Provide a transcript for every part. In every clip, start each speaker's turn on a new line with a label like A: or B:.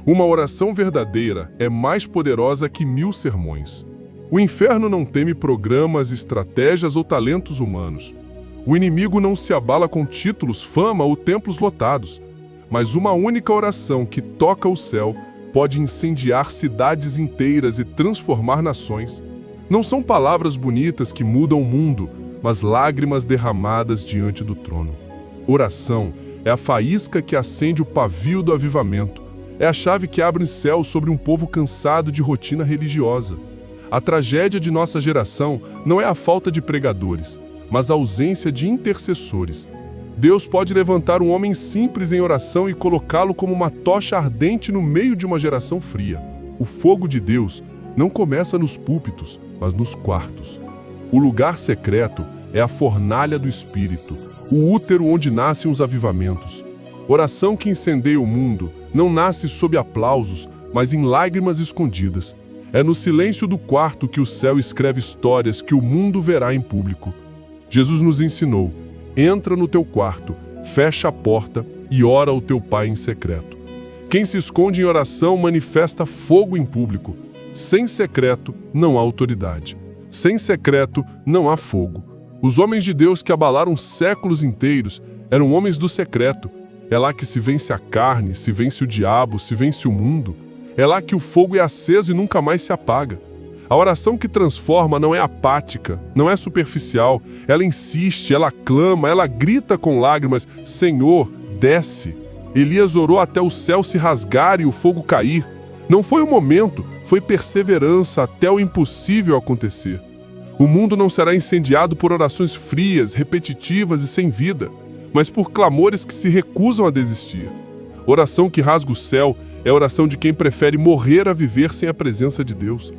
A: Uma oração verdadeira é mais poderosa que 1000 sermões. O inferno não teme programas, estratégias ou talentos humanos. O inimigo não se abala com títulos, fama ou templos lotados. Mas uma única oração que toca o céu pode incendiar cidades inteiras e transformar nações. Não são palavras bonitas que mudam o mundo, mas lágrimas derramadas diante do trono. Oração é a faísca que acende o pavio do avivamento. É a chave que abre o céu sobre um povo cansado de rotina religiosa. A tragédia de nossa geração não é a falta de pregadores, mas a ausência de intercessores. Deus pode levantar um homem simples em oração e colocá-lo como uma tocha ardente no meio de uma geração fria. O fogo de Deus não começa nos púlpitos, mas nos quartos. O lugar secreto é a fornalha do Espírito, o útero onde nascem os avivamentos. Oração que incendeia o mundo não nasce sob aplausos, mas em lágrimas escondidas. É no silêncio do quarto que o céu escreve histórias que o mundo verá em público. Jesus nos ensinou: entra no teu quarto, fecha a porta e ora ao teu Pai em secreto. Quem se esconde em oração manifesta fogo em público. Sem secreto não há autoridade. Sem secreto não há fogo. Os homens de Deus que abalaram séculos inteiros eram homens do secreto. É lá que se vence a carne, se vence o diabo, se vence o mundo. É lá que o fogo é aceso e nunca mais se apaga. A oração que transforma não é apática, não é superficial. Ela insiste, ela clama, ela grita com lágrimas: Senhor, desce. Elias orou até o céu se rasgar e o fogo cair. Não foi um momento, foi perseverança até o impossível acontecer. O mundo não será incendiado por orações frias, repetitivas e sem vida, mas por clamores que se recusam a desistir. Oração que rasga o céu é a oração de quem prefere morrer a viver sem a presença de Deus.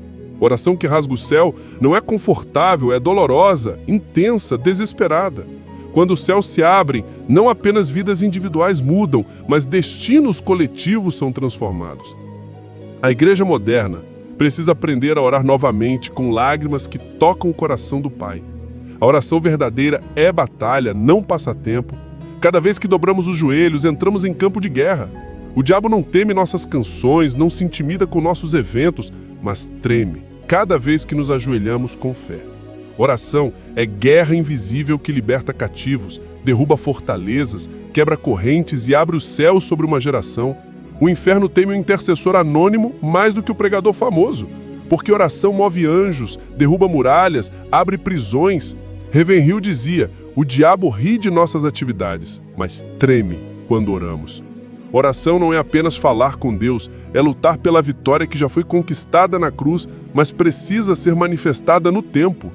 A: Oração que rasga o céu não é confortável, é dolorosa, intensa, desesperada. Quando os céus se abrem, não apenas vidas individuais mudam, mas destinos coletivos são transformados. A igreja moderna precisa aprender a orar novamente com lágrimas que tocam o coração do Pai. A oração verdadeira é batalha, não passatempo. Cada vez que dobramos os joelhos, entramos em campo de guerra. O diabo não teme nossas canções, não se intimida com nossos eventos, mas treme cada vez que nos ajoelhamos com fé. Oração é guerra invisível que liberta cativos, derruba fortalezas, quebra correntes e abre o céu sobre uma geração. O inferno teme o intercessor anônimo mais do que o pregador famoso, porque oração move anjos, derruba muralhas, abre prisões. Ravenhill dizia: o diabo ri de nossas atividades, mas treme quando oramos. Oração não é apenas falar com Deus, é lutar pela vitória que já foi conquistada na cruz, mas precisa ser manifestada no tempo.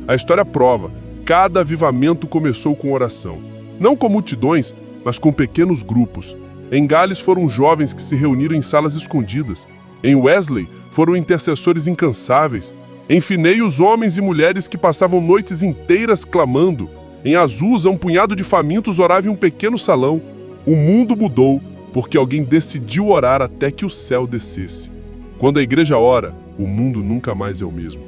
A: A história prova: cada avivamento começou com oração. Não com multidões, mas com pequenos grupos. Em Gales foram jovens que se reuniram em salas escondidas. Em Wesley foram intercessores incansáveis. Em Finney, os homens e mulheres que passavam noites inteiras clamando. Em Azusa, um punhado de famintos orava em um pequeno salão. O mundo mudou porque alguém decidiu orar até que o céu descesse. Quando a igreja ora, o mundo nunca mais é o mesmo.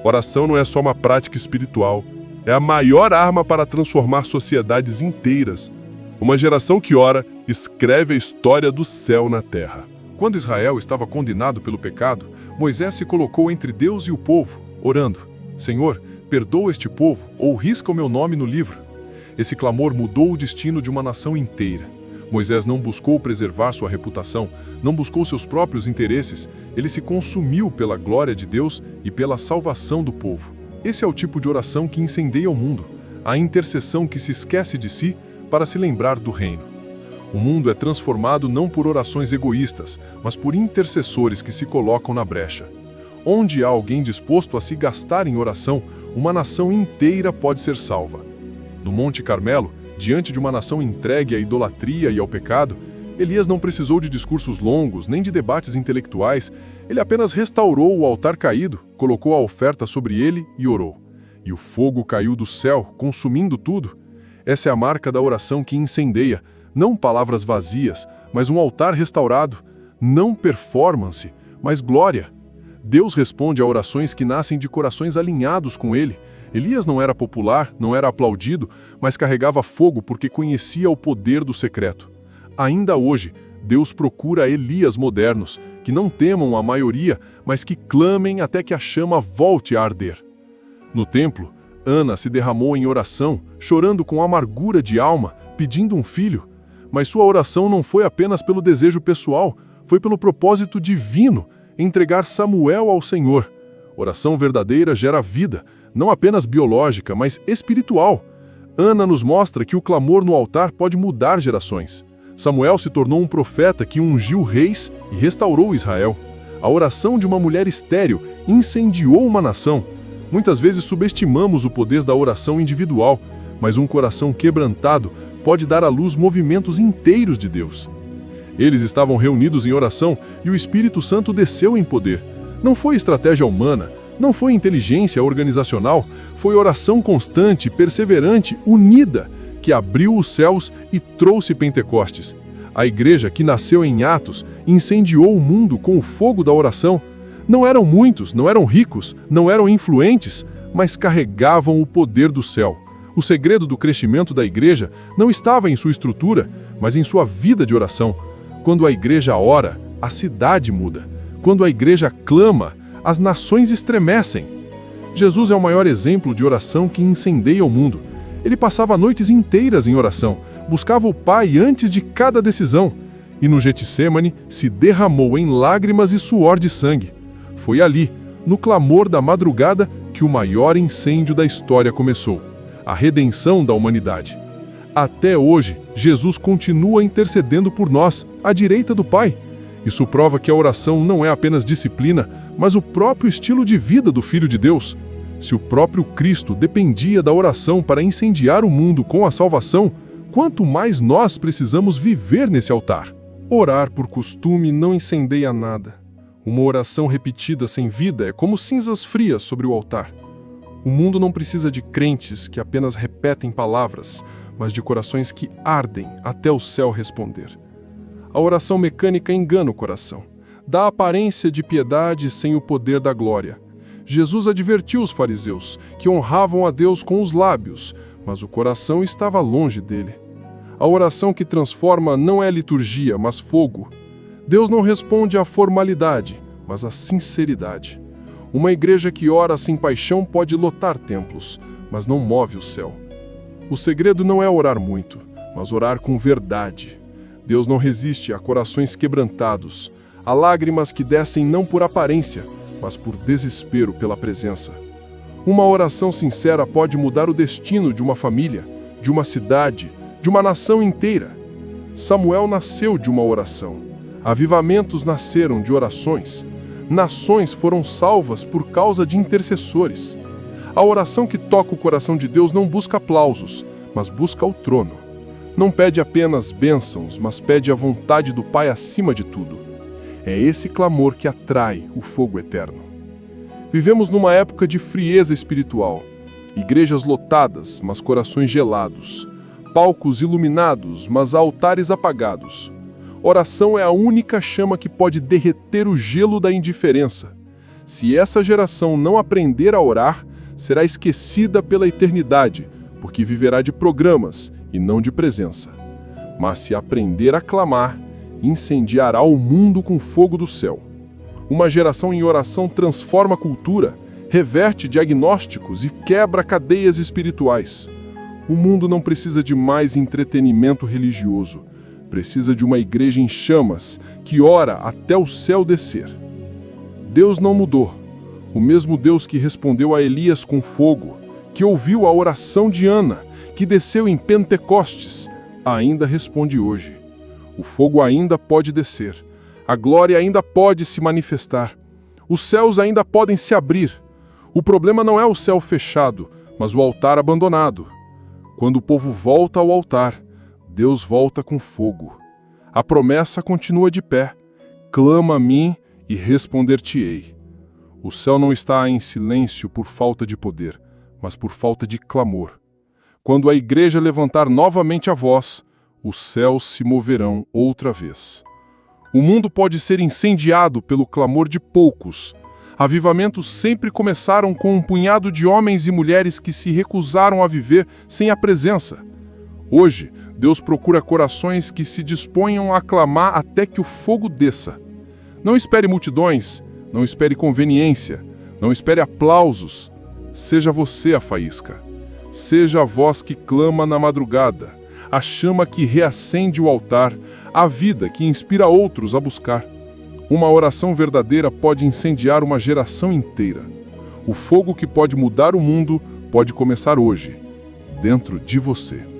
A: Oração não é só uma prática espiritual, é a maior arma para transformar sociedades inteiras. Uma geração que ora escreve a história do céu na terra.
B: Quando Israel estava condenado pelo pecado, Moisés se colocou entre Deus e o povo, orando: Senhor, perdoa este povo ou risca o meu nome no livro. Esse clamor mudou o destino de uma nação inteira. Moisés não buscou preservar sua reputação, não buscou seus próprios interesses, ele se consumiu pela glória de Deus e pela salvação do povo. Esse é o tipo de oração que incendeia o mundo, a intercessão que se esquece de si para se lembrar do reino. O mundo é transformado não por orações egoístas, mas por intercessores que se colocam na brecha. Onde há alguém disposto a se gastar em oração, uma nação inteira pode ser salva. No Monte Carmelo, diante de uma nação entregue à idolatria e ao pecado, Elias não precisou de discursos longos, nem de debates intelectuais. Ele apenas restaurou o altar caído, colocou a oferta sobre ele e orou. E o fogo caiu do céu, consumindo tudo. Essa é a marca da oração que incendeia, não palavras vazias, mas um altar restaurado. Não performance, mas glória. Deus responde a orações que nascem de corações alinhados com Ele. Elias não era popular, não era aplaudido, mas carregava fogo porque conhecia o poder do secreto. Ainda hoje, Deus procura Elias modernos, que não temam a maioria, mas que clamem até que a chama volte a arder. No templo, Ana se derramou em oração, chorando com amargura de alma, pedindo um filho. Mas sua oração não foi apenas pelo desejo pessoal, foi pelo propósito divino, entregar Samuel ao Senhor. Oração verdadeira gera vida, não apenas biológica, mas espiritual. Ana nos mostra que o clamor no altar pode mudar gerações. Samuel se tornou um profeta que ungiu reis e restaurou Israel. A oração de uma mulher estéril incendiou uma nação. Muitas vezes subestimamos o poder da oração individual, mas um coração quebrantado pode dar à luz movimentos inteiros de Deus. Eles estavam reunidos em oração e o Espírito Santo desceu em poder. Não foi estratégia humana, não foi inteligência organizacional, foi oração constante, perseverante, unida, que abriu os céus e trouxe Pentecostes. A igreja que nasceu em Atos incendiou o mundo com o fogo da oração. Não eram muitos, não eram ricos, não eram influentes, mas carregavam o poder do céu. O segredo do crescimento da igreja não estava em sua estrutura, mas em sua vida de oração. Quando a igreja ora, a cidade muda. Quando a igreja clama, as nações estremecem. Jesus é o maior exemplo de oração que incendeia o mundo. Ele passava noites inteiras em oração, buscava o Pai antes de cada decisão, e no Getsêmani se derramou em lágrimas e suor de sangue. Foi ali, no clamor da madrugada, que o maior incêndio da história começou. A redenção da humanidade. Até hoje, Jesus continua intercedendo por nós, à direita do Pai. Isso prova que a oração não é apenas disciplina, mas o próprio estilo de vida do Filho de Deus. Se o próprio Cristo dependia da oração para incendiar o mundo com a salvação, quanto mais nós precisamos viver nesse altar. Orar por costume não incendeia nada. Uma oração repetida sem vida é como cinzas frias sobre o altar. O mundo não precisa de crentes que apenas repetem palavras, mas de corações que ardem até o céu responder. A oração mecânica engana o coração. Dá aparência de piedade sem o poder da glória. Jesus advertiu os fariseus, que honravam a Deus com os lábios, mas o coração estava longe dele. A oração que transforma não é liturgia, mas fogo. Deus não responde à formalidade, mas à sinceridade. Uma igreja que ora sem paixão pode lotar templos, mas não move o céu. O segredo não é orar muito, mas orar com verdade. Deus não resiste a corações quebrantados, a lágrimas que descem não por aparência, mas por desespero pela presença. Uma oração sincera pode mudar o destino de uma família, de uma cidade, de uma nação inteira. Samuel nasceu de uma oração. Avivamentos nasceram de orações. Nações foram salvas por causa de intercessores. A oração que toca o coração de Deus não busca aplausos, mas busca o trono. Não pede apenas bênçãos, mas pede a vontade do Pai acima de tudo. É esse clamor que atrai o fogo eterno. Vivemos numa época de frieza espiritual. Igrejas lotadas, mas corações gelados. Palcos iluminados, mas altares apagados. Oração é a única chama que pode derreter o gelo da indiferença. Se essa geração não aprender a orar, será esquecida pela eternidade, porque viverá de programas e não de presença. Mas se aprender a clamar, incendiará o mundo com fogo do céu. Uma geração em oração transforma a cultura, reverte diagnósticos e quebra cadeias espirituais. O mundo não precisa de mais entretenimento religioso. Precisa de uma igreja em chamas, que ora até o céu descer. Deus não mudou. O mesmo Deus que respondeu a Elias com fogo, que ouviu a oração de Ana, que desceu em Pentecostes, ainda responde hoje. O fogo ainda pode descer. A glória ainda pode se manifestar. Os céus ainda podem se abrir. O problema não é o céu fechado, mas o altar abandonado. Quando o povo volta ao altar, Deus volta com fogo. A promessa continua de pé. Clama a mim e responder-te-ei. O céu não está em silêncio por falta de poder, mas por falta de clamor. Quando a igreja levantar novamente a voz, os céus se moverão outra vez. O mundo pode ser incendiado pelo clamor de poucos. Avivamentos sempre começaram com um punhado de homens e mulheres que se recusaram a viver sem a presença. Hoje,
A: Deus procura corações que se disponham a clamar até que o fogo desça. Não espere multidões, não espere conveniência, não espere aplausos. Seja você a faísca. Seja a voz que clama na madrugada, a chama que reacende o altar, a vida que inspira outros a buscar. Uma oração verdadeira pode incendiar uma geração inteira. O fogo que pode mudar o mundo pode começar hoje, dentro de você.